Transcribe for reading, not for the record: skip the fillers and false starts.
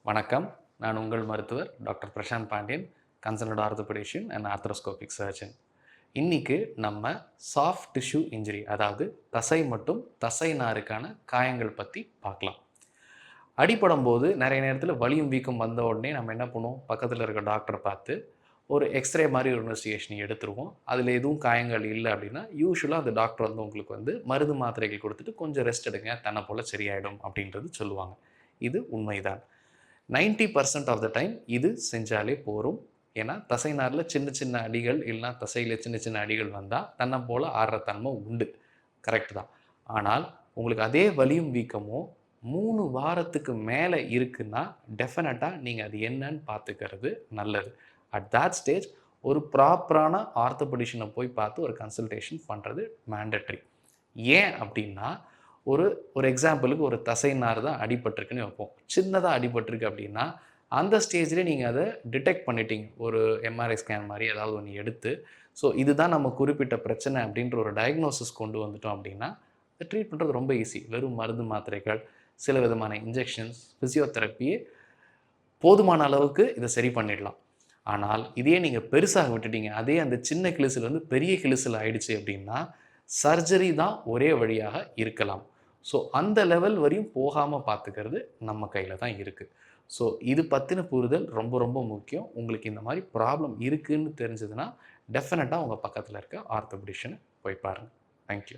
வணக்கம். நான் உங்கள் மருத்துவர் doctor Prashanth Pandian, consultant orthopedician and arthroscopic surgeon. இன்னைக்கு நம்ம சாஃப்ட் டிஷ்யூ இன்ஜுரி, அதாவது தசை மற்றும் தசை நாருக்கான காயங்கள் பற்றி பார்க்கலாம். அடிபடும் போது நிறைய நேரத்தில் வலியும் வீக்கம் வந்த உடனே நம்ம என்ன பண்ணுவோம், பக்கத்தில் இருக்க டாக்டரை பார்த்து ஒரு எக்ஸ்ரே மாதிரி ஒரு இன்வெஸ்டிகேஷன் எடுத்துருவோம். அதில் எதுவும் காயங்கள் இல்லை அப்படின்னா யூஸ்வலாக அந்த டாக்டர் உங்களுக்கு மருந்து மாத்திரைகள் கொடுத்துட்டு கொஞ்சம் ரெஸ்ட் எடுங்க, தன்னை போல் சரியாயிடும் அப்படின்றது சொல்லுவாங்க. இது உண்மைதான். 90% ஆஃப் த டைம் இது செஞ்சாலே போரும். ஏன்னா தசைநாரில் சின்ன சின்ன அடிகள் இல்லைனா தசையில் சின்ன சின்ன அடிகள் வந்தால் தன்னை போல் ஆடுற தன்மை உண்டு. கரெக்டு தான். ஆனால் உங்களுக்கு அதே வலியும் வீக்கமும் 3 வாரத்துக்கு மேலே இருக்குன்னா டெஃபினட்டாக நீங்கள் அது என்னன்னு பார்த்துக்கிறது நல்லது. அட் தட் ஸ்டேஜ் ஒரு ப்ராப்பரான ஆர்த்தோபெடிஷனை போய் பார்த்து ஒரு கன்சல்டேஷன் பண்ணுறது மேண்டட்ரி. ஏன் அப்படின்னா ஒரு ஒரு எக்ஸாம்பிளுக்கு ஒரு தசை நார் தான் அடிபட்டிருக்குன்னு வைப்போம். சின்னதாக அடிபட்டிருக்கு அப்படின்னா அந்த ஸ்டேஜ்லேயே நீங்கள் அதை டிடெக்ட் பண்ணிட்டீங்க. ஒரு எம்ஆர்ஐ ஸ்கேன் மாதிரி ஏதாவது ஒன்று எடுத்து, ஸோ இதுதான் நம்ம குறிப்பிட்ட பிரச்சனை அப்படின்ற ஒரு டயக்னோசிஸ் கொண்டு வந்துட்டோம் அப்படின்னா அதை ட்ரீட் பண்ணுறது ரொம்ப ஈஸி. வெறும் மருந்து மாத்திரைகள், சில விதமான இன்ஜெக்ஷன்ஸ், ஃபிசியோதெரப்பியே போதுமான அளவுக்கு இதை சரி பண்ணிடலாம். ஆனால் இதையே நீங்கள் பெருசாக விட்டுட்டீங்க, அதே அந்த சின்ன கிழிசில் பெரிய கிழிசில் ஆயிடுச்சு அப்படின்னா சர்ஜரி தான் ஒரே வழியாக இருக்கலாம். ஸோ அந்த லெவல் வரையும் போகாமல் பார்த்துக்கிறது நம்ம கையில் தான் இருக்குது. ஸோ இது பற்றின புரிதல் ரொம்ப ரொம்ப முக்கியம். உங்களுக்கு இந்த மாதிரி ப்ராப்ளம் இருக்குதுன்னு தெரிஞ்சதுன்னா டெஃபினட்டாக உங்கள் பக்கத்தில் இருக்க ஆர்த்தோபெடிஷனை போய் பாருங்கள். தேங்க்யூ.